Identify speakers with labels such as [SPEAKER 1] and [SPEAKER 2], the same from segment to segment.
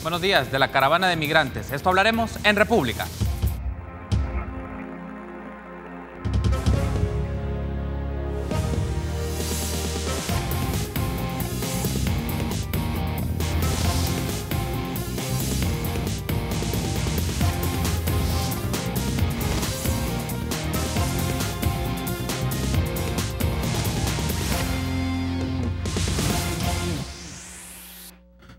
[SPEAKER 1] Buenos días, de la caravana de migrantes. Esto hablaremos en República.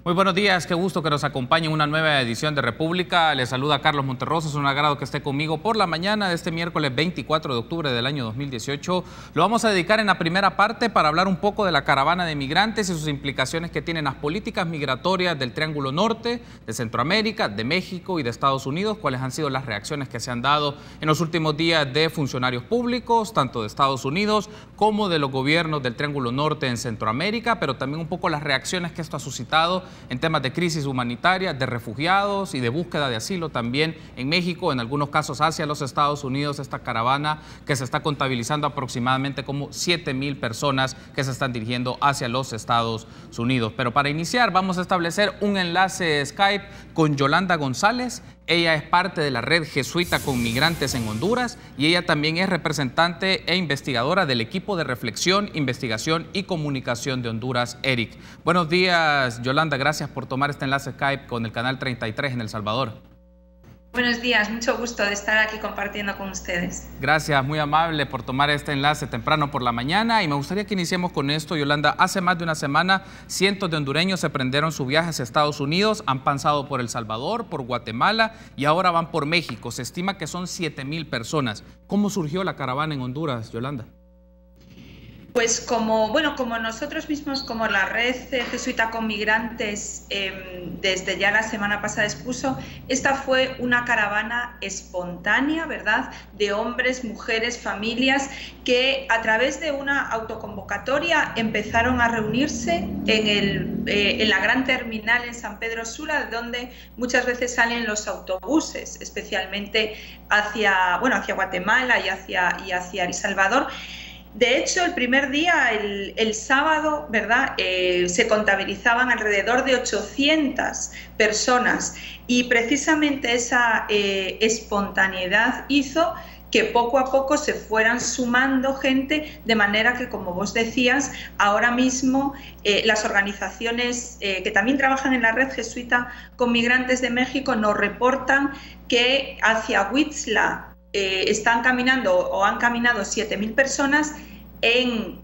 [SPEAKER 1] Muy buenos días, qué gusto que nos acompañe en una nueva edición de República. Les saluda Carlos Monterroso, es un agrado que esté conmigo por la mañana de este miércoles 24 de octubre del año 2018. Lo vamos a dedicar en la primera parte para hablar un poco de la caravana de migrantes y sus implicaciones que tienen las políticas migratorias del Triángulo Norte, de Centroamérica, de México y de Estados Unidos, cuáles han sido las reacciones que se han dado en los últimos días de funcionarios públicos, tanto de Estados Unidos como de los gobiernos del Triángulo Norte en Centroamérica, pero también un poco las reacciones que esto ha suscitado en temas de crisis humanitaria, de refugiados y de búsqueda de asilo también en México, en algunos casos hacia los Estados Unidos, esta caravana que se está contabilizando aproximadamente como 7,000 personas que se están dirigiendo hacia los Estados Unidos. Pero para iniciar vamos a establecer un enlace Skype con Yolanda González. Ella es parte de la red jesuita con migrantes en Honduras y ella también es representante e investigadora del equipo de reflexión, investigación y comunicación de Honduras, ERIC. Buenos días, Yolanda, gracias por tomar este enlace Skype con el canal 33 en El Salvador.
[SPEAKER 2] Buenos días, mucho gusto de estar aquí compartiendo con ustedes.
[SPEAKER 1] Gracias, muy amable por tomar este enlace temprano por la mañana y me gustaría que iniciemos con esto, Yolanda. Hace más de una semana, cientos de hondureños se prendieron su viaje hacia Estados Unidos, han pasado por El Salvador, por Guatemala y ahora van por México. Se estima que son 7,000 personas. ¿Cómo surgió la caravana en Honduras, Yolanda?
[SPEAKER 2] Pues como nosotros mismos, como la red jesuita con migrantes, desde ya la semana pasada expuso, esta fue una caravana espontánea, ¿verdad?, de hombres, mujeres, familias, que a través de una autoconvocatoria empezaron a reunirse en la gran terminal en San Pedro Sula, de donde muchas veces salen los autobuses, especialmente hacia Guatemala y hacia El Salvador. De hecho, el primer día, el sábado, ¿verdad?, se contabilizaban alrededor de 800 personas y precisamente esa espontaneidad hizo que poco a poco se fueran sumando gente, de manera que, como vos decías, ahora mismo las organizaciones que también trabajan en la red jesuita con migrantes de México nos reportan que hacia Huitzla están caminando o han caminado 7,000 personas. En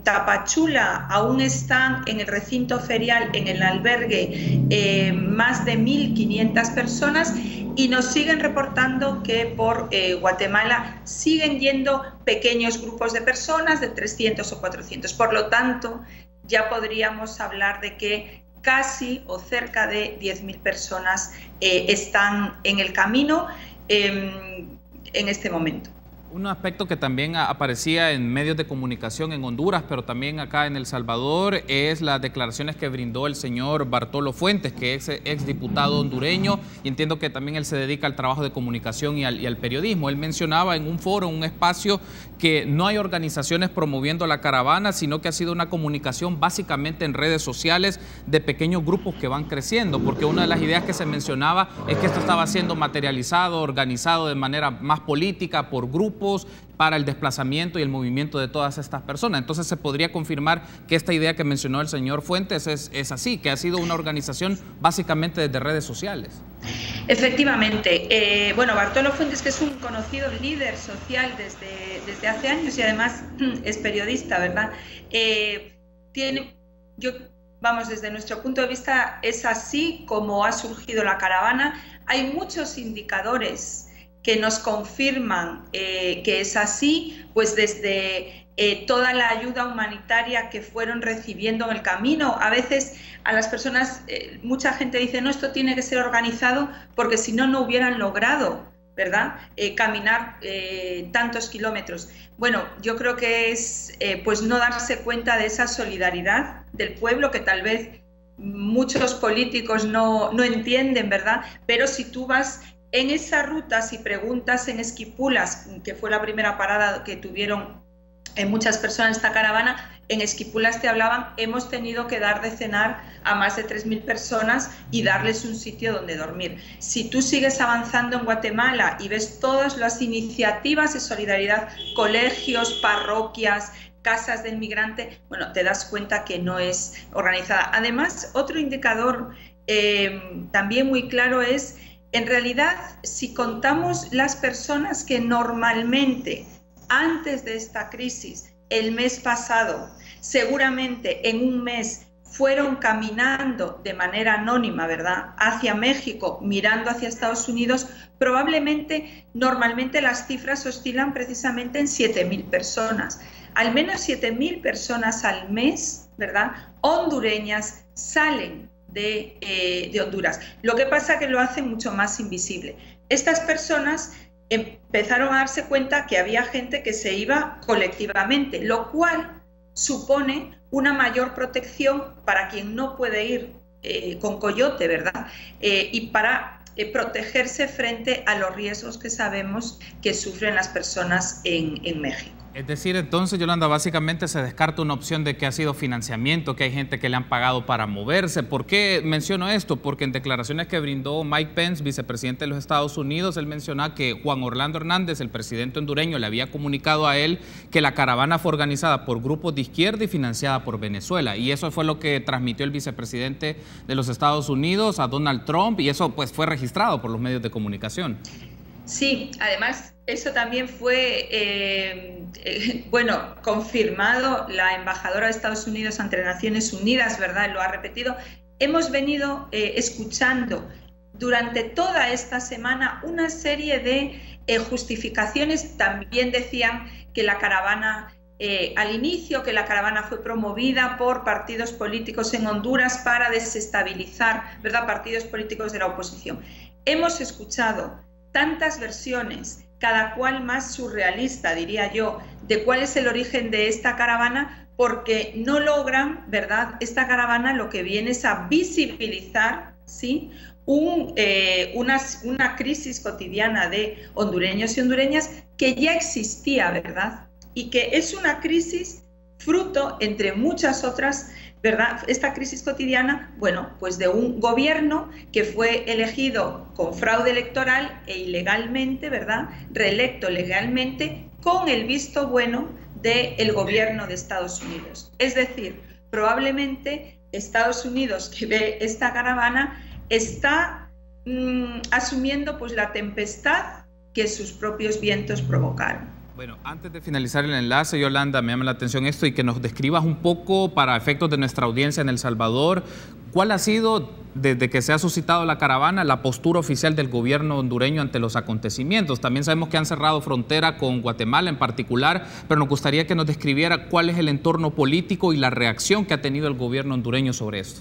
[SPEAKER 2] Tapachula aún están en el recinto ferial, en el albergue, más de 1.500 personas y nos siguen reportando que por Guatemala siguen yendo pequeños grupos de personas de 300 o 400. Por lo tanto, ya podríamos hablar de que casi o cerca de 10,000 personas están en el camino en este momento.
[SPEAKER 1] Un aspecto que también aparecía en medios de comunicación en Honduras, pero también acá en El Salvador, es las declaraciones que brindó el señor Bartolo Fuentes, que es exdiputado hondureño, y entiendo que también él se dedica al trabajo de comunicación y al periodismo. Él mencionaba en un foro, en un espacio, que no hay organizaciones promoviendo la caravana, sino que ha sido una comunicación básicamente en redes sociales de pequeños grupos que van creciendo, porque una de las ideas que se mencionaba es que esto estaba siendo materializado, organizado de manera más política por grupos para el desplazamiento y el movimiento de todas estas personas. Entonces se podría confirmar que esta idea que mencionó el señor Fuentes es así, que ha sido una organización básicamente desde redes sociales.
[SPEAKER 2] Efectivamente. Bartolo Fuentes, que es un conocido líder social desde hace años y además es periodista, ¿verdad? Desde nuestro punto de vista es así como ha surgido la caravana. Hay muchos indicadores que nos confirman que es así, pues desde toda la ayuda humanitaria que fueron recibiendo en el camino. A veces a las personas, mucha gente dice, no, esto tiene que ser organizado porque si no, no hubieran logrado, ¿verdad?, caminar tantos kilómetros. Bueno, yo creo que es pues no darse cuenta de esa solidaridad del pueblo que tal vez muchos políticos no entienden, ¿verdad? Pero si tú vas en esa ruta, si preguntas en Esquipulas, que fue la primera parada que tuvieron muchas personas en esta caravana. En Esquipulas te hablaban, hemos tenido que dar de cenar a más de 3.000 personas y darles un sitio donde dormir. Si tú sigues avanzando en Guatemala y ves todas las iniciativas de solidaridad, colegios, parroquias, casas del migrante, bueno, te das cuenta que no es organizada. Además, otro indicador también muy claro es, en realidad, si contamos las personas que normalmente, antes de esta crisis, el mes pasado, seguramente en un mes fueron caminando de manera anónima, ¿verdad?, hacia México, mirando hacia Estados Unidos, probablemente, normalmente las cifras oscilan precisamente en 7.000 personas. Al menos 7.000 personas al mes, ¿verdad?, hondureñas salen de Honduras. Lo que pasa es que lo hacen mucho más invisible. Estas personas empezaron a darse cuenta que había gente que se iba colectivamente, lo cual supone una mayor protección para quien no puede ir con coyote, ¿verdad? Y para protegerse frente a los riesgos que sabemos que sufren las personas en México.
[SPEAKER 1] Es decir, entonces, Yolanda, básicamente se descarta una opción de que ha sido financiamiento, que hay gente que le han pagado para moverse. ¿Por qué menciono esto? Porque en declaraciones que brindó Mike Pence, vicepresidente de los Estados Unidos, él menciona que Juan Orlando Hernández, el presidente hondureño, le había comunicado a él que la caravana fue organizada por grupos de izquierda y financiada por Venezuela. Y eso fue lo que transmitió el vicepresidente de los Estados Unidos a Donald Trump, y eso pues fue registrado por los medios de comunicación.
[SPEAKER 2] Sí, además eso también fue, bueno, confirmado. La embajadora de Estados Unidos ante Naciones Unidas, ¿verdad?, lo ha repetido. Hemos venido escuchando durante toda esta semana una serie de justificaciones. También decían que la caravana, al inicio, que la caravana fue promovida por partidos políticos en Honduras para desestabilizar, ¿verdad?, partidos políticos de la oposición. Hemos escuchado tantas versiones, cada cual más surrealista, diría yo, de cuál es el origen de esta caravana, porque no logran, ¿verdad? Esta caravana lo que viene es a visibilizar, ¿sí?, una crisis cotidiana de hondureños y hondureñas que ya existía, ¿verdad? Y que es una crisis fruto, entre muchas otras, ¿verdad?, esta crisis cotidiana, bueno, pues de un gobierno que fue elegido con fraude electoral e ilegalmente, ¿verdad?, reelecto legalmente, con el visto bueno del gobierno de Estados Unidos. Es decir, probablemente Estados Unidos, que ve esta caravana, está asumiendo pues la tempestad que sus propios vientos provocaron.
[SPEAKER 1] Bueno, antes de finalizar el enlace, Yolanda, me llama la atención esto y que nos describas un poco, para efectos de nuestra audiencia en El Salvador, ¿cuál ha sido, desde que se ha suscitado la caravana, la postura oficial del gobierno hondureño ante los acontecimientos? También sabemos que han cerrado frontera con Guatemala en particular, pero nos gustaría que nos describiera cuál es el entorno político y la reacción que ha tenido el gobierno hondureño sobre esto.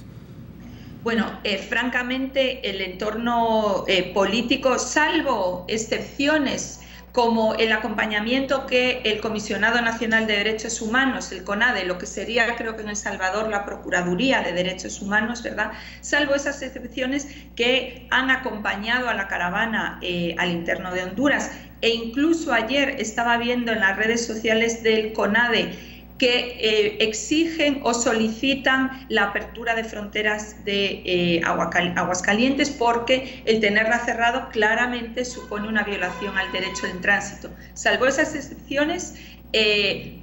[SPEAKER 2] Bueno, francamente, el entorno político, salvo excepciones, como el acompañamiento que el Comisionado Nacional de Derechos Humanos, el CONADE, lo que sería, creo que en El Salvador, la Procuraduría de Derechos Humanos, ¿verdad?, salvo esas excepciones que han acompañado a la caravana al interno de Honduras. E incluso ayer estaba viendo en las redes sociales del CONADE que exigen o solicitan la apertura de fronteras de Aguascalientes, porque el tenerla cerrado claramente supone una violación al derecho en tránsito. Salvo esas excepciones,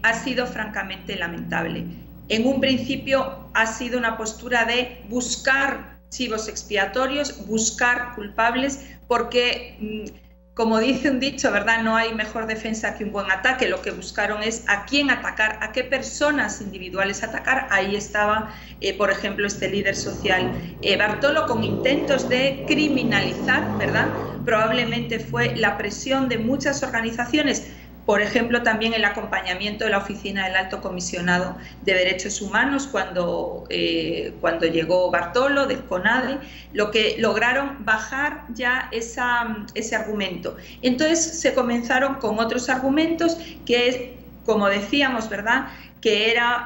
[SPEAKER 2] ha sido francamente lamentable. En un principio ha sido una postura de buscar chivos expiatorios, buscar culpables, porque como dice un dicho, ¿verdad?, no hay mejor defensa que un buen ataque. Lo que buscaron es a quién atacar, a qué personas individuales atacar. Ahí estaba, por ejemplo, este líder social Bartolo, con intentos de criminalizar, ¿verdad? Probablemente fue la presión de muchas organizaciones. Por ejemplo, también el acompañamiento de la Oficina del Alto Comisionado de Derechos Humanos cuando llegó Bartolo, del CONADE, lo que lograron bajar ya ese argumento. Entonces se comenzaron con otros argumentos que es, como decíamos, ¿verdad?, que era,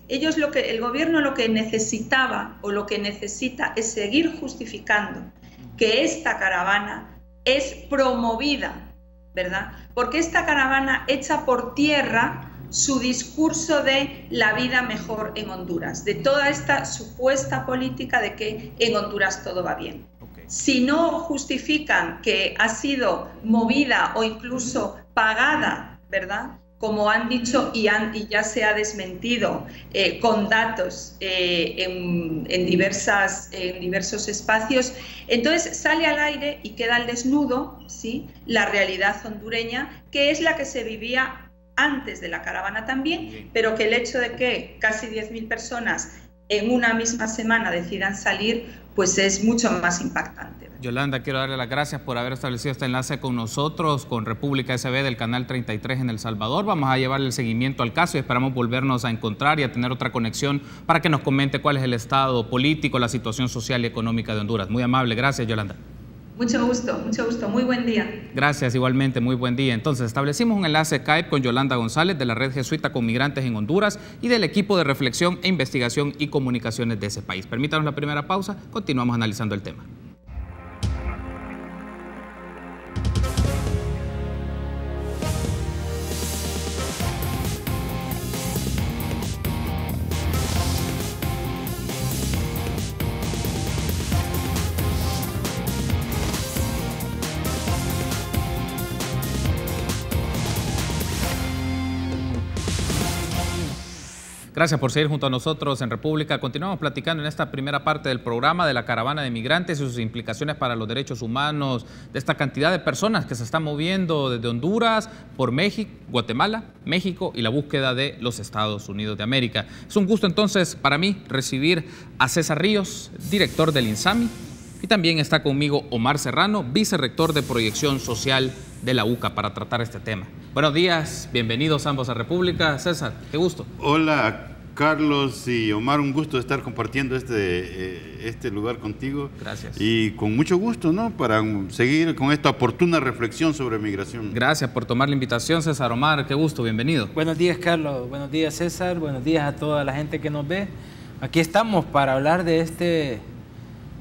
[SPEAKER 2] el gobierno lo que necesitaba o lo que necesita es seguir justificando que esta caravana es promovida, ¿verdad?, porque esta caravana hecha por tierra su discurso de la vida mejor en Honduras, de toda esta supuesta política de que en Honduras todo va bien. Si no justifican que ha sido movida o incluso pagada, ¿verdad?, como han dicho y ya se ha desmentido con datos en diversos espacios, entonces sale al aire y queda al desnudo, ¿sí?, la realidad hondureña, que es la que se vivía antes de la caravana también, pero que el hecho de que casi 10.000 personas en una misma semana decidan salir, pues es mucho más impactante.
[SPEAKER 1] Yolanda, quiero darle las gracias por haber establecido este enlace con nosotros, con República SB del Canal 33 en El Salvador. Vamos a llevarle el seguimiento al caso y esperamos volvernos a encontrar y a tener otra conexión para que nos comente cuál es el estado político, la situación social y económica de Honduras. Muy amable, gracias, Yolanda.
[SPEAKER 2] Mucho gusto, muy buen día.
[SPEAKER 1] Gracias, igualmente, muy buen día. Entonces, establecimos un enlace Skype con Yolanda González de la Red Jesuita con Migrantes en Honduras y del equipo de reflexión e investigación y comunicaciones de ese país. Permítanos la primera pausa, continuamos analizando el tema. Gracias por seguir junto a nosotros en República. Continuamos platicando en esta primera parte del programa de la caravana de migrantes y sus implicaciones para los derechos humanos de esta cantidad de personas que se están moviendo desde Honduras por México, Guatemala, México y la búsqueda de los Estados Unidos de América. Es un gusto entonces para mí recibir a César Ríos, director del INSAMI, y también está conmigo Omar Serrano, vicerrector de Proyección Social de la UCA, para tratar este tema. Buenos días, bienvenidos ambos a República. César, qué gusto.
[SPEAKER 3] Hola, Carlos y Omar, un gusto estar compartiendo este lugar contigo.
[SPEAKER 1] Gracias.
[SPEAKER 3] Y con mucho gusto, ¿no?, para seguir con esta oportuna reflexión sobre migración.
[SPEAKER 1] Gracias por tomar la invitación, César. Omar, qué gusto, bienvenido.
[SPEAKER 4] Buenos días, Carlos. Buenos días, César. Buenos días a toda la gente que nos ve. Aquí estamos para hablar de este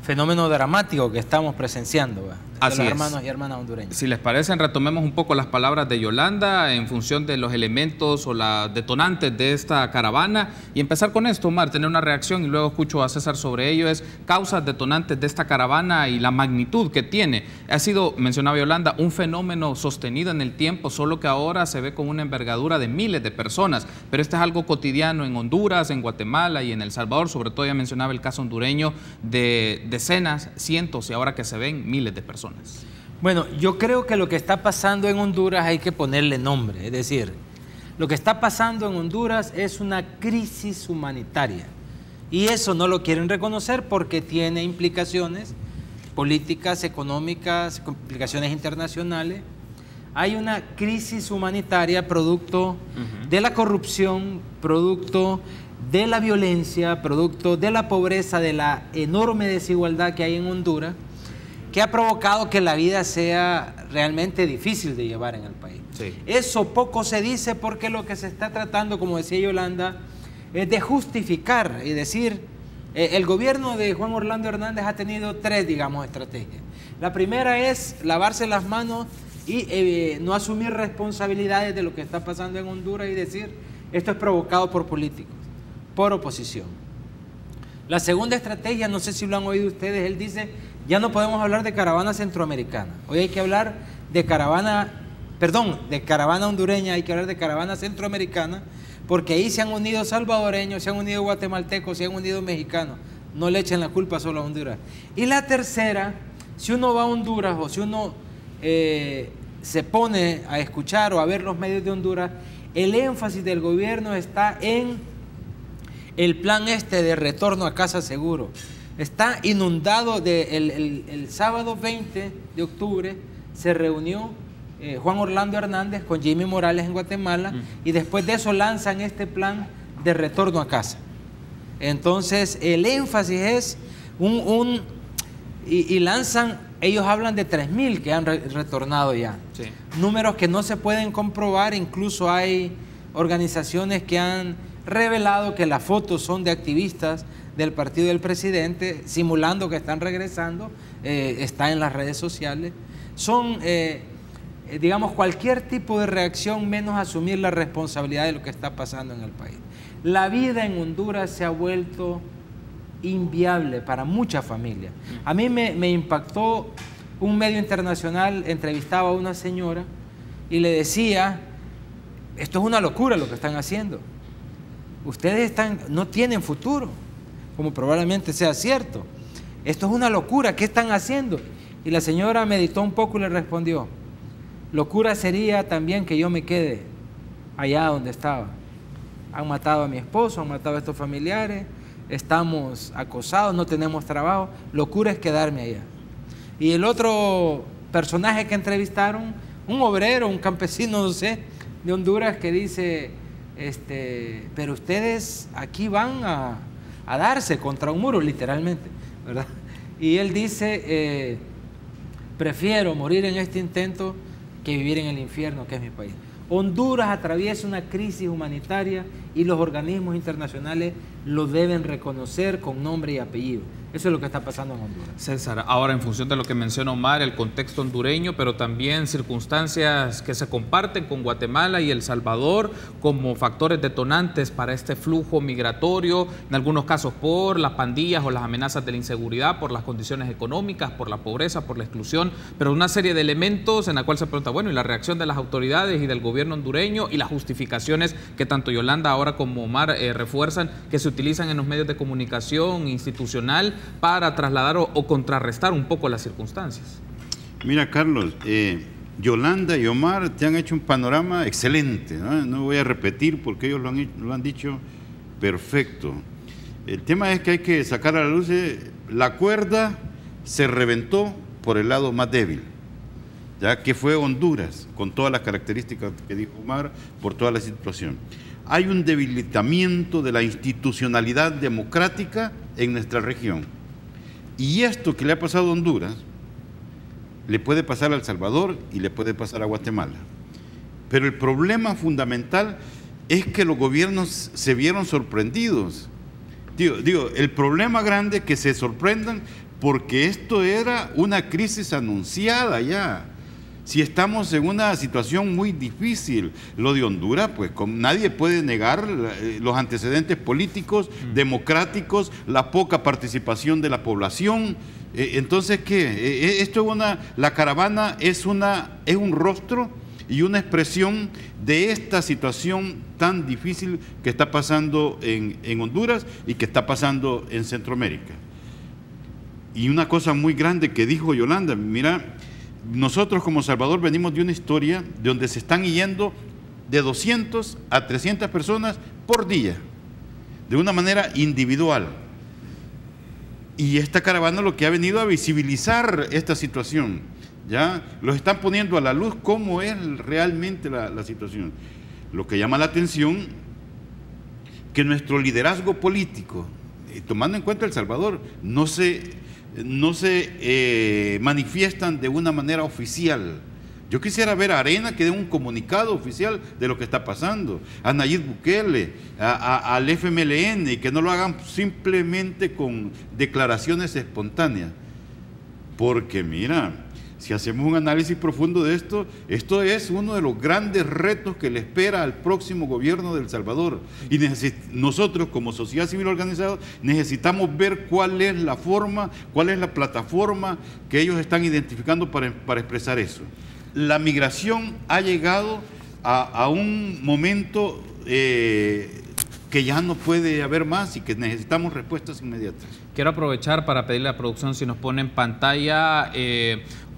[SPEAKER 4] fenómeno dramático que estamos presenciando, de los hermanos y hermanas hondureños.
[SPEAKER 1] Si les parece, retomemos un poco las palabras de Yolanda en función de los elementos o las detonantes de esta caravana y empezar con esto, Omar, tener una reacción y luego escucho a César sobre ello. Es causas detonantes de esta caravana y la magnitud que tiene. Ha sido, mencionaba Yolanda, un fenómeno sostenido en el tiempo, solo que ahora se ve con una envergadura de miles de personas, pero este es algo cotidiano en Honduras, en Guatemala y en El Salvador. Sobre todo ya mencionaba el caso hondureño de decenas, cientos y ahora que se ven miles de personas.
[SPEAKER 4] Bueno, yo creo que lo que está pasando en Honduras hay que ponerle nombre, es decir, lo que está pasando en Honduras es una crisis humanitaria y eso no lo quieren reconocer porque tiene implicaciones políticas, económicas, implicaciones internacionales. Hay una crisis humanitaria producto de la corrupción, producto de la violencia, producto de la pobreza, de la enorme desigualdad que hay en Honduras, que ha provocado que la vida sea realmente difícil de llevar en el país.
[SPEAKER 1] Sí.
[SPEAKER 4] Eso poco se dice porque lo que se está tratando, como decía Yolanda, es de justificar y decir, el gobierno de Juan Orlando Hernández ha tenido tres, digamos, estrategias. La primera es lavarse las manos y no asumir responsabilidades de lo que está pasando en Honduras y decir, esto es provocado por políticos, por oposición. La segunda estrategia, no sé si lo han oído ustedes, él dice, ya no podemos hablar de caravana centroamericana. Hoy hay que hablar de caravana hondureña, hay que hablar de caravana centroamericana, porque ahí se han unido salvadoreños, se han unido guatemaltecos, se han unido mexicanos. No le echen la culpa solo a Honduras. Y la tercera, si uno va a Honduras o si uno se pone a escuchar o a ver los medios de Honduras, el énfasis del gobierno está en el plan de retorno a casa seguro. Está inundado el sábado 20 de octubre se reunió Juan Orlando Hernández con Jimmy Morales en Guatemala y después de eso lanzan este plan de retorno a casa. Entonces el énfasis es y lanzan, ellos hablan de 3.000 que han retornado ya. Sí. Números que no se pueden comprobar, incluso hay organizaciones que han revelado que las fotos son de activistas del partido del presidente, simulando que están regresando, está en las redes sociales. Son digamos, cualquier tipo de reacción menos asumir la responsabilidad de lo que está pasando en el país. La vida en Honduras se ha vuelto inviable para muchas familias. A mí me impactó, un medio internacional entrevistaba a una señora y le decía, esto es una locura lo que están haciendo. Ustedes no tienen futuro, como probablemente sea cierto. Esto es una locura, ¿qué están haciendo? Y la señora meditó un poco y le respondió, locura sería también que yo me quede allá donde estaba. Han matado a mi esposo, han matado a estos familiares, estamos acosados, no tenemos trabajo, locura es quedarme allá. Y el otro personaje que entrevistaron, un obrero, un campesino, no sé, de Honduras, que dice, pero ustedes aquí van a darse contra un muro, literalmente, ¿verdad? Y él dice, prefiero morir en este intento que vivir en el infierno que es mi país. Honduras atraviesa una crisis humanitaria y los organismos internacionales lo deben reconocer con nombre y apellido. Eso es lo que está pasando en Honduras.
[SPEAKER 1] César, ahora en función de lo que menciona Omar, el contexto hondureño, pero también circunstancias que se comparten con Guatemala y El Salvador como factores detonantes para este flujo migratorio, en algunos casos por las pandillas o las amenazas de la inseguridad, por las condiciones económicas, por la pobreza, por la exclusión, pero una serie de elementos en la cual se pregunta, bueno, y la reacción de las autoridades y del gobierno hondureño y las justificaciones que tanto Yolanda ahora como Omar refuerzan, que se utilizan en los medios de comunicación institucional para trasladar o contrarrestar un poco las circunstancias.
[SPEAKER 3] Mira, Carlos, Yolanda y Omar te han hecho un panorama excelente, no voy a repetir porque ellos lo han dicho perfecto. El tema es que hay que sacar a la luz, la cuerda se reventó por el lado más débil, ya que fue Honduras, con todas las características que dijo Omar, por toda la situación. Hay un debilitamiento de la institucionalidad democrática en nuestra región. Y esto que le ha pasado a Honduras, le puede pasar a El Salvador y le puede pasar a Guatemala. Pero el problema fundamental es que los gobiernos se vieron sorprendidos. Digo, el problema grande es que se sorprendan porque esto era una crisis anunciada ya. Si estamos en una situación muy difícil, lo de Honduras, pues nadie puede negar los antecedentes políticos, democráticos, la poca participación de la población. Entonces, ¿qué? Esto es la caravana es un rostro y una expresión de esta situación tan difícil que está pasando en Honduras y que está pasando en Centroamérica. Y una cosa muy grande que dijo Yolanda, mira, nosotros como Salvador venimos de una historia de donde se están yendo de 200 a 300 personas por día, de una manera individual. Y esta caravana lo que ha venido a visibilizar esta situación, ya los están poniendo a la luz cómo es realmente la situación. Lo que llama la atención, que nuestro liderazgo político, tomando en cuenta El Salvador, no se manifiestan de una manera oficial. Yo quisiera ver a Arena que dé un comunicado oficial de lo que está pasando, a Nayib Bukele, al FMLN, y que no lo hagan simplemente con declaraciones espontáneas. Porque mira, si hacemos un análisis profundo de esto es uno de los grandes retos que le espera al próximo gobierno de El Salvador. Y nosotros como sociedad civil organizada necesitamos ver cuál es la forma, cuál es la plataforma que ellos están identificando para expresar eso. La migración ha llegado a un momento que ya no puede haber más y que necesitamos respuestas inmediatas.
[SPEAKER 1] Quiero aprovechar para pedirle a la producción si nos pone en pantalla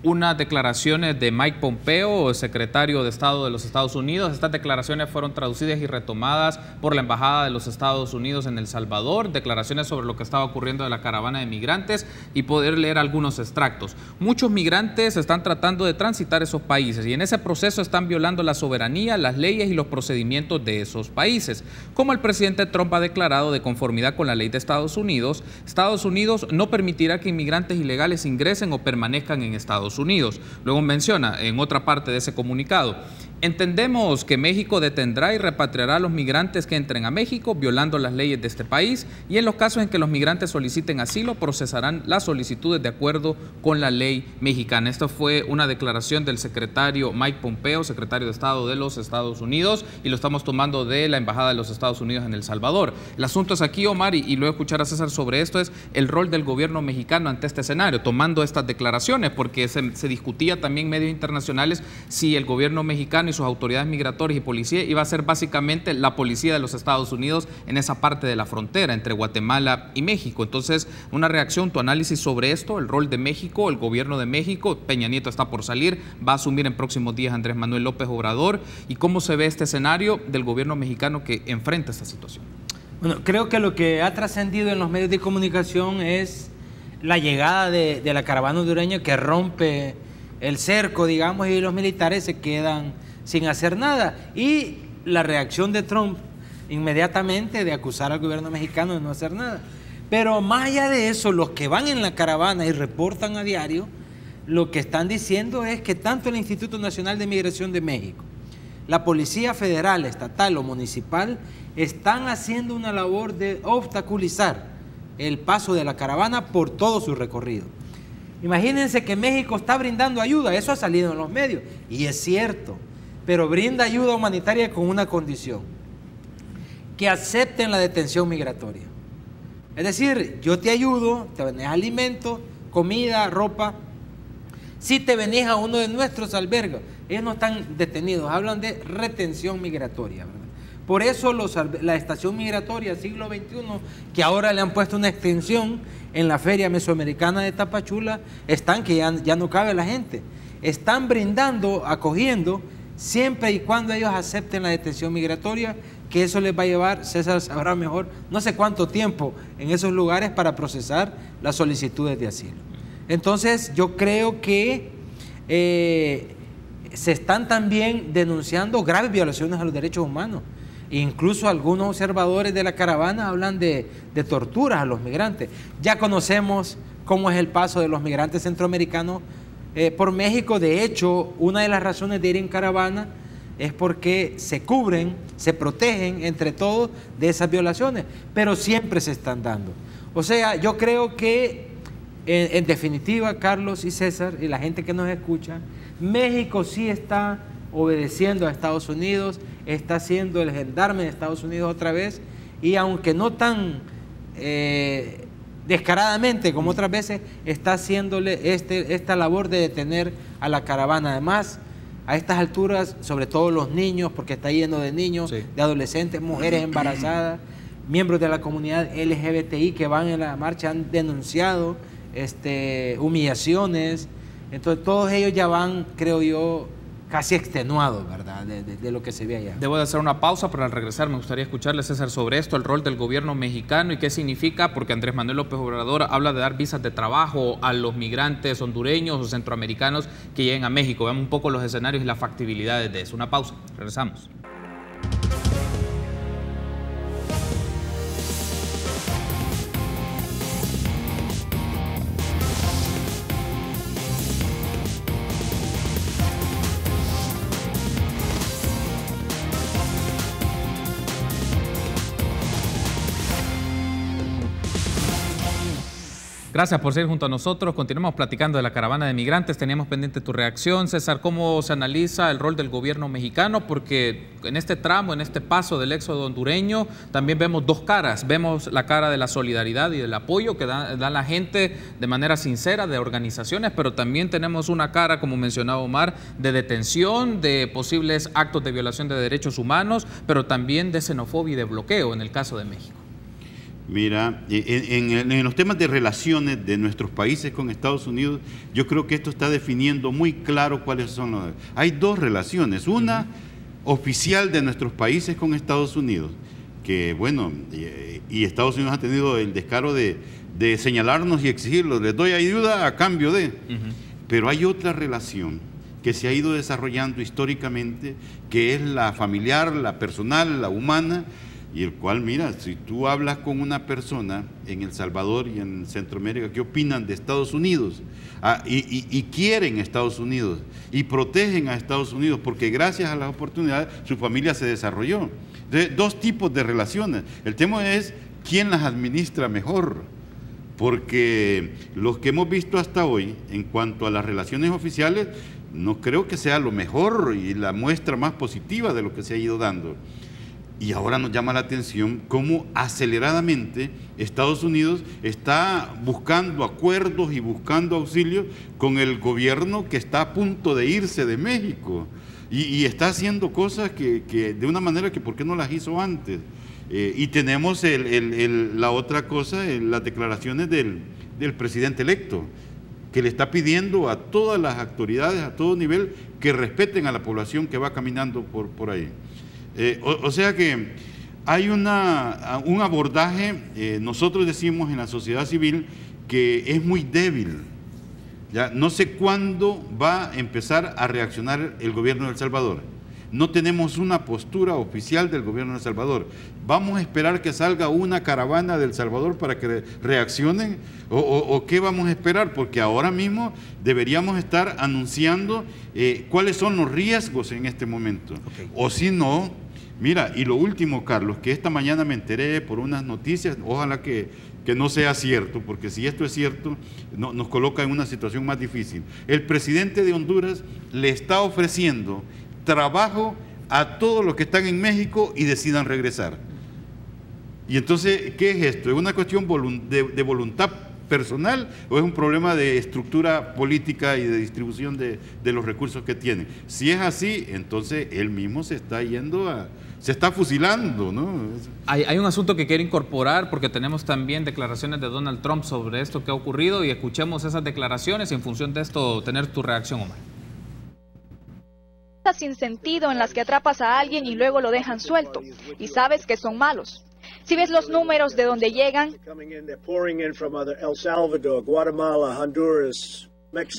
[SPEAKER 1] unas declaraciones de Mike Pompeo, secretario de Estado de los Estados Unidos. Estas declaraciones fueron traducidas y retomadas por la Embajada de los Estados Unidos en El Salvador, declaraciones sobre lo que estaba ocurriendo de la caravana de migrantes, y poder leer algunos extractos. Muchos migrantes están tratando de transitar esos países y en ese proceso están violando la soberanía, las leyes y los procedimientos de esos países. Como el presidente Trump ha declarado, de conformidad con la ley de Estados Unidos no permitirá que inmigrantes ilegales ingresen o permanezcan en Estados Unidos. Luego menciona en otra parte de ese comunicado, Entendemos que México detendrá y repatriará a los migrantes que entren a México violando las leyes de este país, y en los casos en que los migrantes soliciten asilo procesarán las solicitudes de acuerdo con la ley mexicana. Esta fue una declaración del secretario Mike Pompeo, secretario de Estado de los Estados Unidos, y lo estamos tomando de la Embajada de los Estados Unidos en El Salvador. El asunto es aquí, Omar, y luego escuchar a César sobre esto, es el rol del gobierno mexicano ante este escenario, tomando estas declaraciones, porque se discutía también en medios internacionales si el gobierno mexicano y sus autoridades migratorias y policía iba a ser básicamente la policía de los Estados Unidos en esa parte de la frontera entre Guatemala y México. Entonces, una reacción, tu análisis sobre esto, el rol de México, el gobierno de México. Peña Nieto está por salir, va a asumir en próximos días Andrés Manuel López Obrador, y cómo se ve este escenario del gobierno mexicano que enfrenta esta situación.
[SPEAKER 4] Bueno, creo que lo que ha trascendido en los medios de comunicación es la llegada de la caravana hondureña que rompe el cerco, digamos, y los militares se quedan sin hacer nada. Y la reacción de Trump inmediatamente de acusar al gobierno mexicano de no hacer nada. Pero más allá de eso, los que van en la caravana y reportan a diario, lo que están diciendo es que tanto el Instituto Nacional de Migración de México, la Policía Federal, Estatal o Municipal, están haciendo una labor de obstaculizar el paso de la caravana por todo su recorrido. Imagínense que México está brindando ayuda, eso ha salido en los medios, y es cierto, pero brinda ayuda humanitaria con una condición: que acepten la detención migratoria. Es decir, yo te ayudo, te venís alimento, comida, ropa. Si te venís a uno de nuestros albergues, ellos no están detenidos, hablan de retención migratoria, ¿verdad? Por eso la estación migratoria siglo XXI, que ahora le han puesto una extensión en la Feria Mesoamericana de Tapachula, están que ya no cabe la gente. Están brindando, acogiendo, siempre y cuando ellos acepten la detención migratoria, que eso les va a llevar, César sabrá mejor, no sé cuánto tiempo en esos lugares para procesar las solicitudes de asilo. Entonces, yo creo que se están también denunciando graves violaciones a los derechos humanos. Incluso algunos observadores de la caravana hablan de torturas a los migrantes. Ya conocemos cómo es el paso de los migrantes centroamericanos por México. De hecho, una de las razones de ir en caravana es porque se cubren, se protegen entre todos de esas violaciones, pero siempre se están dando. O sea, yo creo que en definitiva, Carlos y César y la gente que nos escucha, México sí está obedeciendo a Estados Unidos, está siendo el gendarme de Estados Unidos otra vez, y aunque no tan descaradamente como otras veces, está haciéndole esta labor de detener a la caravana. Además, a estas alturas, sobre todo los niños, porque está lleno de niños, sí, de adolescentes, mujeres embarazadas, miembros de la comunidad LGBTI que van en la marcha han denunciado humillaciones. Entonces todos ellos ya van, creo yo, casi extenuados, ¿verdad?, de lo que se ve allá.
[SPEAKER 1] Debo de hacer una pausa, pero al regresar me gustaría escucharle, César, sobre esto, el rol del gobierno mexicano y qué significa, porque Andrés Manuel López Obrador habla de dar visas de trabajo a los migrantes hondureños o centroamericanos que lleguen a México. Veamos un poco los escenarios y las factibilidades de eso. Una pausa, regresamos. Gracias por seguir junto a nosotros. Continuamos platicando de la caravana de migrantes. Teníamos pendiente tu reacción, César. ¿Cómo se analiza el rol del gobierno mexicano? Porque en este tramo, en este paso del éxodo hondureño, también vemos dos caras. Vemos la cara de la solidaridad y del apoyo que da la gente de manera sincera, de organizaciones, pero también tenemos una cara, como mencionaba Omar, de detención, de posibles actos de violación de derechos humanos, pero también de xenofobia y de bloqueo en el caso de México.
[SPEAKER 3] Mira, en los temas de relaciones de nuestros países con Estados Unidos, yo creo que esto está definiendo muy claro cuáles son los... Hay dos relaciones, una oficial de nuestros países con Estados Unidos, que bueno, y Estados Unidos ha tenido el descaro de señalarnos y exigirlo, les doy ayuda a cambio de... Pero hay otra relación que se ha ido desarrollando históricamente, que es la familiar, la personal, la humana. y el cual, mira, si tú hablas con una persona en El Salvador y en Centroamérica, ¿qué opinan de Estados Unidos? Y quieren Estados Unidos y protegen a Estados Unidos porque gracias a las oportunidades su familia se desarrolló. Entonces, dos tipos de relaciones. El tema es quién las administra mejor, porque los que hemos visto hasta hoy en cuanto a las relaciones oficiales no creo que sea lo mejor y la muestra más positiva de lo que se ha ido dando. Y ahora nos llama la atención cómo aceleradamente Estados Unidos está buscando acuerdos y buscando auxilios con el gobierno que está a punto de irse de México. Y está haciendo cosas que de una manera que ¿por qué no las hizo antes? Y tenemos la otra cosa, las declaraciones del presidente electo, que le está pidiendo a todas las autoridades, a todo nivel, que respeten a la población que va caminando por ahí. O sea que hay un abordaje, nosotros decimos en la sociedad civil, que es muy débil. Ya no sé cuándo va a empezar a reaccionar el gobierno de El Salvador. No tenemos una postura oficial del gobierno de El Salvador. ¿Vamos a esperar que salga una caravana de El Salvador para que reaccionen? ¿O qué vamos a esperar? Porque ahora mismo deberíamos estar anunciando cuáles son los riesgos en este momento. Okay. O si no, mira, y lo último, Carlos, que esta mañana me enteré por unas noticias, ojalá que no sea cierto, porque si esto es cierto, nos coloca en una situación más difícil. El presidente de Honduras le está ofreciendo trabajo a todos los que están en México y decidan regresar. Y entonces, ¿qué es esto? ¿Es una cuestión de voluntad personal o es un problema de estructura política y de distribución de los recursos que tiene? Si es así, entonces él mismo se está yendo se está fusilando, ¿no?
[SPEAKER 1] Hay un asunto que quiero incorporar porque tenemos también declaraciones de Donald Trump sobre esto que ha ocurrido y escuchemos esas declaraciones y en función de esto tener tu reacción, Omar.
[SPEAKER 5] Sin sentido en las que atrapas a alguien y luego lo dejan suelto y sabes que son malos. Si ves los números de donde llegan,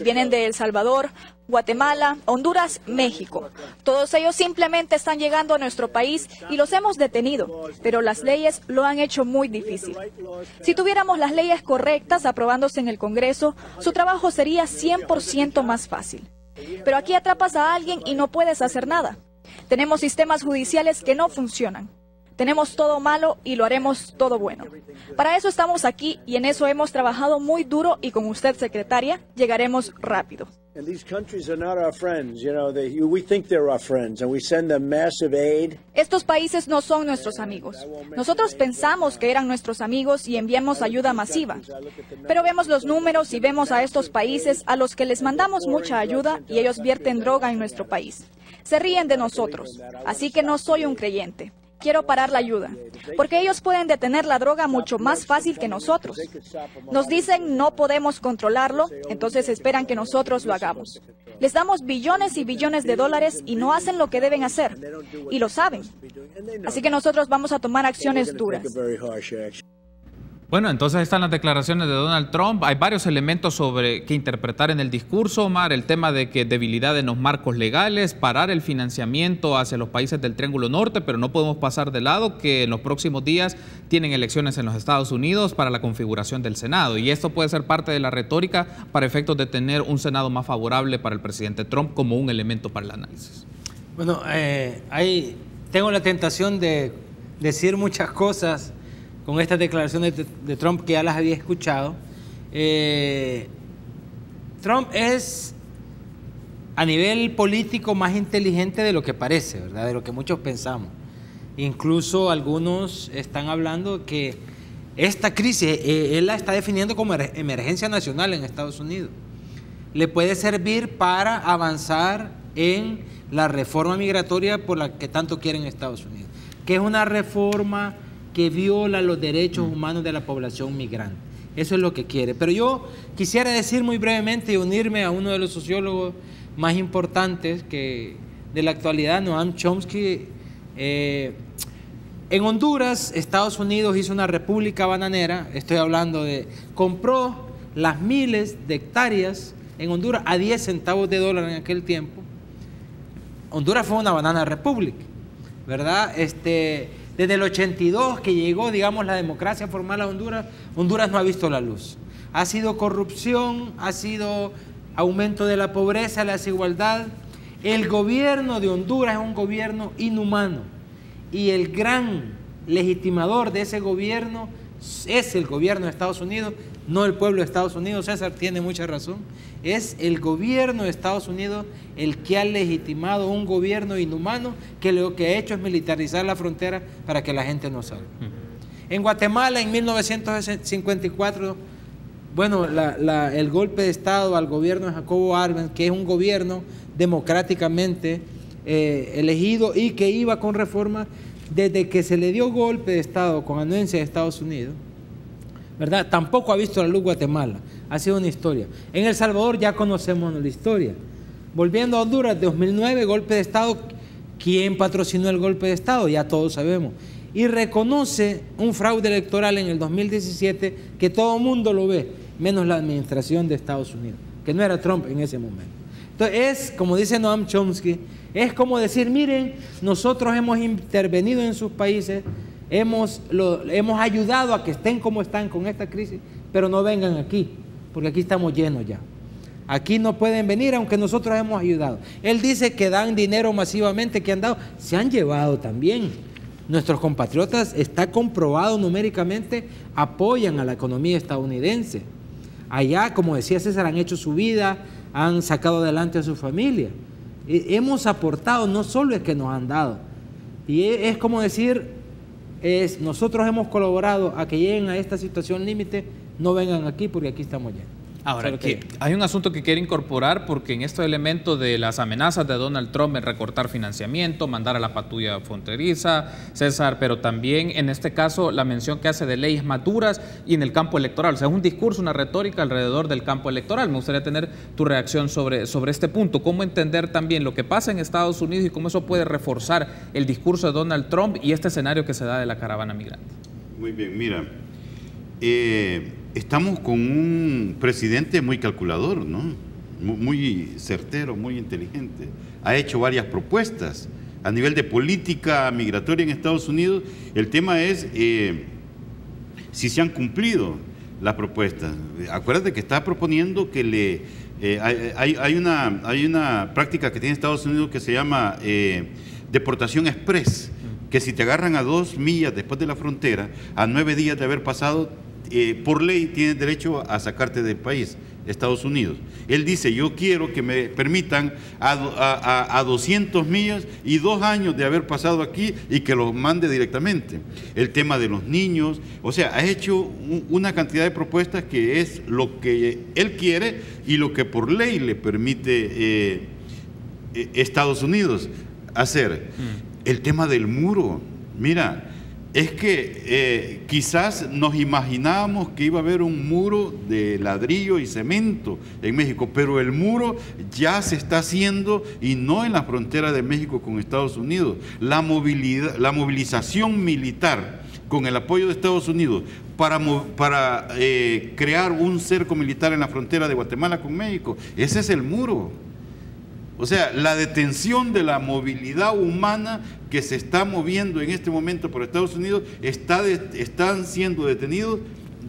[SPEAKER 5] vienen de El Salvador, Guatemala, Honduras, México. Todos ellos simplemente están llegando a nuestro país y los hemos detenido, pero las leyes lo han hecho muy difícil. Si tuviéramos las leyes correctas aprobándose en el Congreso, su trabajo sería 100% más fácil. Pero aquí atrapas a alguien y no puedes hacer nada. Tenemos sistemas judiciales que no funcionan. Tenemos todo malo y lo haremos todo bueno. Para eso estamos aquí y en eso hemos trabajado muy duro y con usted, secretaria, llegaremos rápido. Estos países no son nuestros amigos. Nosotros pensamos que eran nuestros amigos y enviamos ayuda masiva. Pero vemos los números y vemos a estos países a los que les mandamos mucha ayuda y ellos vierten droga en nuestro país. Se ríen de nosotros, así que no soy un creyente. Quiero parar la ayuda, porque ellos pueden detener la droga mucho más fácil que nosotros. Nos dicen no podemos controlarlo, entonces esperan que nosotros lo hagamos. Les damos billones y billones de dólares y no hacen lo que deben hacer, y lo saben. Así que nosotros vamos a tomar acciones duras.
[SPEAKER 1] Bueno, entonces están las declaraciones de Donald Trump. Hay varios elementos sobre que interpretar en el discurso, Omar. El tema de que debilidad en los marcos legales, parar el financiamiento hacia los países del Triángulo Norte, pero no podemos pasar de lado que en los próximos días tienen elecciones en los Estados Unidos para la configuración del Senado. Y esto puede ser parte de la retórica para efectos de tener un Senado más favorable para el presidente Trump como un elemento para el análisis. Bueno,
[SPEAKER 4] tengo la tentación de decir muchas cosas con estas declaraciones de Trump que ya las había escuchado. Trump es a nivel político más inteligente de lo que parece, ¿verdad? De lo que muchos pensamos. Incluso algunos están hablando que esta crisis, él la está definiendo como emergencia nacional en Estados Unidos. Le puede servir para avanzar en la reforma migratoria por la que tanto quieren Estados Unidos, que es una reforma que viola los derechos humanos de la población migrante. Eso es lo que quiere. Pero yo quisiera decir muy brevemente y unirme a uno de los sociólogos más importantes de la actualidad, Noam Chomsky. En Honduras, Estados Unidos hizo una república bananera, compró las miles de hectáreas en Honduras a 10 centavos de dólar en aquel tiempo. Honduras fue una banana republic, ¿verdad? Desde el 82 que llegó, digamos, la democracia formal a Honduras, Honduras no ha visto la luz. Ha sido corrupción, ha sido aumento de la pobreza, la desigualdad. El gobierno de Honduras es un gobierno inhumano y el gran legitimador de ese gobierno es el gobierno de Estados Unidos, no el pueblo de Estados Unidos. César tiene mucha razón. Es el gobierno de Estados Unidos el que ha legitimado un gobierno inhumano que lo que ha hecho es militarizar la frontera para que la gente no salga. En Guatemala, en 1954, bueno, el golpe de Estado al gobierno de Jacobo Arbenz, que es un gobierno democráticamente elegido y que iba con reformas, desde que se le dio golpe de Estado con anuencia de Estados Unidos, ¿verdad? Tampoco ha visto la luz Guatemala, ha sido una historia. En El Salvador ya conocemos la historia. Volviendo a Honduras, 2009, golpe de Estado. ¿Quién patrocinó el golpe de Estado? Ya todos sabemos. Y reconoce un fraude electoral en el 2017 que todo el mundo lo ve, menos la administración de Estados Unidos, que no era Trump en ese momento. Entonces es, como dice Noam Chomsky, es como decir, miren, nosotros hemos intervenido en sus países, hemos ayudado a que estén como están con esta crisis, pero no vengan aquí, porque aquí estamos llenos ya. Aquí no pueden venir, aunque nosotros hemos ayudado. Él dice que dan dinero masivamente, que han dado, se han llevado también. Nuestros compatriotas, está comprobado numéricamente, apoyan a la economía estadounidense. Allá, como decía César, han hecho su vida, han sacado adelante a su familia. Hemos aportado, no solo es que nos han dado. Y es como decir, nosotros hemos colaborado a que lleguen a esta situación límite, no vengan aquí porque aquí estamos ya.
[SPEAKER 1] Ahora, hay un asunto que quiere incorporar, porque en este elemento de las amenazas de Donald Trump en recortar financiamiento, mandar a la patrulla fronteriza, César, pero también en este caso la mención que hace de leyes más duras y en el campo electoral. O sea, es un discurso, una retórica alrededor del campo electoral. Me gustaría tener tu reacción sobre este punto. ¿Cómo entender también lo que pasa en Estados Unidos y cómo eso puede reforzar el discurso de Donald Trump y este escenario que se da de la caravana migrante?
[SPEAKER 3] Muy bien, mira. Estamos con un presidente muy calculador, ¿no? Muy certero, muy inteligente. Ha hecho varias propuestas a nivel de política migratoria en Estados Unidos. El tema es si se han cumplido las propuestas. Acuérdate que está proponiendo que hay una práctica que tiene Estados Unidos que se llama deportación express, que si te agarran a 2 millas después de la frontera, a 9 días de haber pasado, por ley tienes derecho a sacarte del país, Estados Unidos. Él dice, yo quiero que me permitan a 200 millas y 2 años de haber pasado aquí y que los mande directamente. El tema de los niños, o sea, ha hecho una cantidad de propuestas que es lo que él quiere y lo que por ley le permite Estados Unidos hacer. El tema del muro, mira, es que quizás nos imaginábamos que iba a haber un muro de ladrillo y cemento en México, pero el muro ya se está haciendo y no en la frontera de México con Estados Unidos. La movilización militar con el apoyo de Estados Unidos para crear un cerco militar en la frontera de Guatemala con México, ese es el muro. O sea, la detención de la movilidad humana que se está moviendo en este momento por Estados Unidos, están siendo detenidos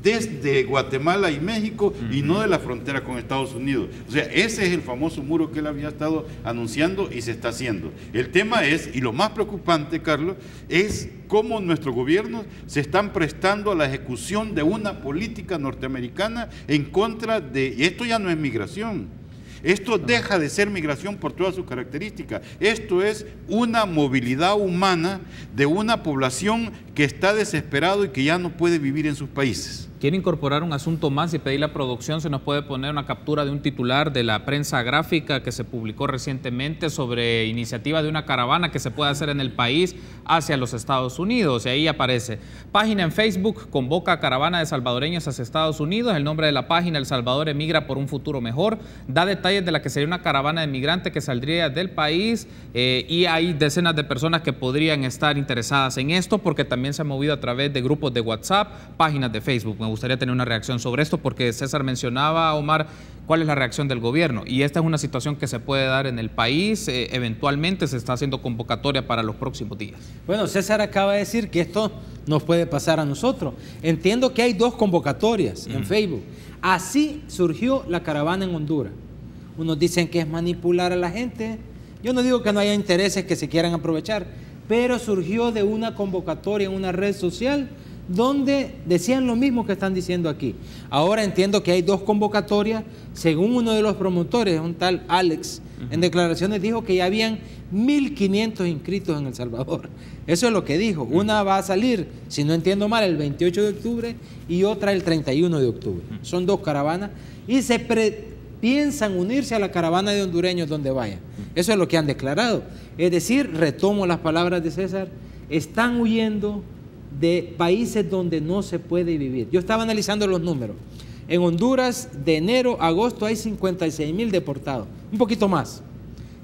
[SPEAKER 3] desde Guatemala y México y no de la frontera con Estados Unidos. O sea, ese es el famoso muro que él había estado anunciando y se está haciendo. El tema es, y lo más preocupante, Carlos, es cómo nuestros gobiernos se están prestando a la ejecución de una política norteamericana en contra de, y esto ya no es migración. Esto deja de ser migración por todas sus características. Esto es una movilidad humana de una población que está desesperado y que ya no puede vivir en sus países.
[SPEAKER 1] Quiero incorporar un asunto más y pedir la producción, se nos puede poner una captura de un titular de la prensa gráfica que se publicó recientemente sobre iniciativa de una caravana que se puede hacer en el país hacia los Estados Unidos. Y ahí aparece, página en Facebook, convoca a caravana de salvadoreños hacia Estados Unidos. El nombre de la página, El Salvador emigra por un futuro mejor. Da detalles de la que sería una caravana de migrantes que saldría del país y hay decenas de personas que podrían estar interesadas en esto porque también se ha movido a través de grupos de WhatsApp, páginas de Facebook. Me gustaría tener una reacción sobre esto porque César mencionaba, Omar, ¿Cuál es la reacción del gobierno? Y esta es una situación que se puede dar en el país, eventualmente se está haciendo convocatoria para los próximos días.
[SPEAKER 4] Bueno, César acaba de decir que esto nos puede pasar a nosotros. Entiendo que hay 2 convocatorias en Facebook. Así surgió la caravana en Honduras. Unos dicen que es manipular a la gente. Yo no digo que no haya intereses que se quieran aprovechar, pero surgió de una convocatoria en una red social donde decían lo mismo que están diciendo aquí. Ahora entiendo que hay 2 convocatorias. Según uno de los promotores, un tal Alex, en declaraciones dijo que ya habían 1.500 inscritos en El Salvador. Eso es lo que dijo. Una va a salir, si no entiendo mal, el 28 de octubre y otra el 31 de octubre. Son 2 caravanas y piensan unirse a la caravana de hondureños donde vayan. Eso es lo que han declarado. Es decir, retomo las palabras de César, están huyendo de países donde no se puede vivir. Yo estaba analizando los números. En Honduras, de enero a agosto, hay 56.000 deportados, un poquito más.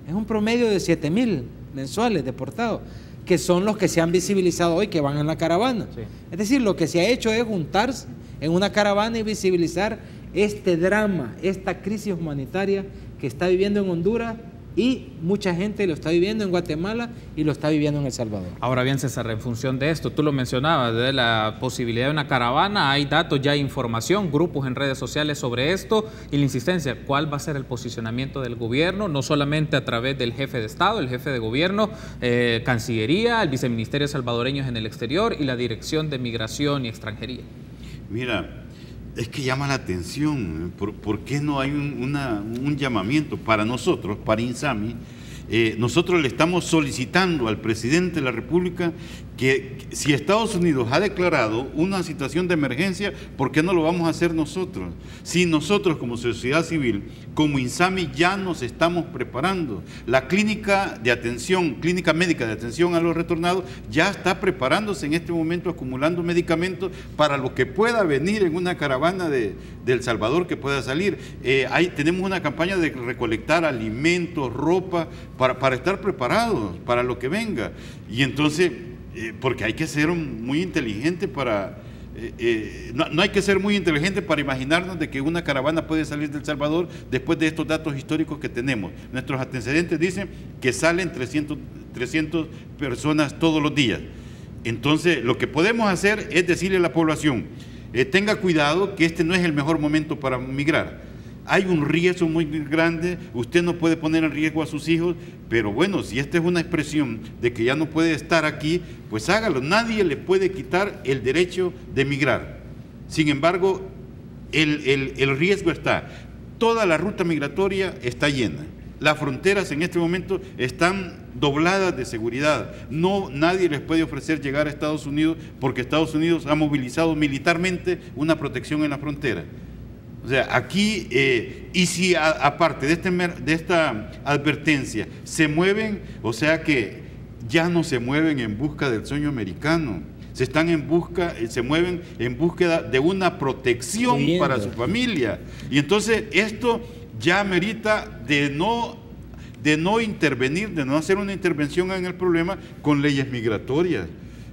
[SPEAKER 4] Es un promedio de 7.000 mensuales deportados, que son los que se han visibilizado hoy, que van en la caravana. Sí. Es decir, lo que se ha hecho es juntarse en una caravana y visibilizar este drama, esta crisis humanitaria que está viviendo en Honduras, y mucha gente lo está viviendo en Guatemala y lo está viviendo en El Salvador.
[SPEAKER 1] Ahora bien, César, en función de esto, tú lo mencionabas, de la posibilidad de una caravana, hay datos, ya hay información, grupos en redes sociales sobre esto y la insistencia, ¿cuál va a ser el posicionamiento del gobierno? No solamente a través del jefe de Estado, el jefe de gobierno, Cancillería, el viceministerio salvadoreños en el exterior y la Dirección de Migración y Extranjería.
[SPEAKER 3] Mira, es que llama la atención, ¿por qué no hay un llamamiento para nosotros, para INSAMI? Nosotros le estamos solicitando al presidente de la República que si Estados Unidos ha declarado una situación de emergencia, ¿por qué no lo vamos a hacer nosotros? Si nosotros como sociedad civil, como INSAMI, ya nos estamos preparando. La clínica médica de atención a los retornados ya está preparándose en este momento, acumulando medicamentos para lo que pueda venir en una caravana de El Salvador que pueda salir. Tenemos una campaña de recolectar alimentos, ropa, para estar preparados para lo que venga. Y entonces, porque hay que ser muy inteligente para... no hay que ser muy inteligente para imaginarnos de que una caravana puede salir de El Salvador después de estos datos históricos que tenemos. Nuestros antecedentes dicen que salen 300 personas todos los días. Entonces, lo que podemos hacer es decirle a la población, tenga cuidado que este no es el mejor momento para migrar. Hay un riesgo muy grande, usted no puede poner en riesgo a sus hijos, pero bueno, si esta es una expresión de que ya no puede estar aquí, pues hágalo. Nadie le puede quitar el derecho de migrar. Sin embargo, el riesgo está. Toda la ruta migratoria está llena. Las fronteras en este momento están dobladas de seguridad. Nadie les puede ofrecer llegar a Estados Unidos porque Estados Unidos ha movilizado militarmente una protección en la frontera. O sea, aquí, y si aparte de esta advertencia se mueven, o sea que ya no se mueven en busca del sueño americano, se mueven en búsqueda de una protección para su familia. Y entonces esto ya amerita de no intervenir, de no hacer una intervención en el problema con leyes migratorias.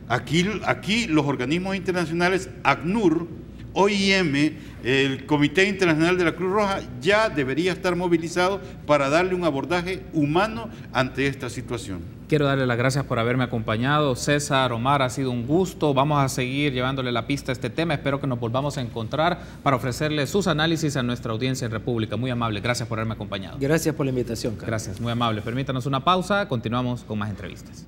[SPEAKER 3] Aquí los organismos internacionales, ACNUR, OIM, el Comité Internacional de la Cruz Roja, ya debería estar movilizado para darle un abordaje humano ante esta situación.
[SPEAKER 1] Quiero darle las gracias por haberme acompañado. César, Omar, ha sido un gusto. Vamos a seguir llevándole la pista a este tema. Espero que nos volvamos a encontrar para ofrecerle sus análisis a nuestra audiencia en República. Muy amable. Gracias por haberme acompañado.
[SPEAKER 4] Gracias por la invitación, Carlos.
[SPEAKER 1] Gracias, muy amable. Permítanos una pausa. Continuamos con más entrevistas.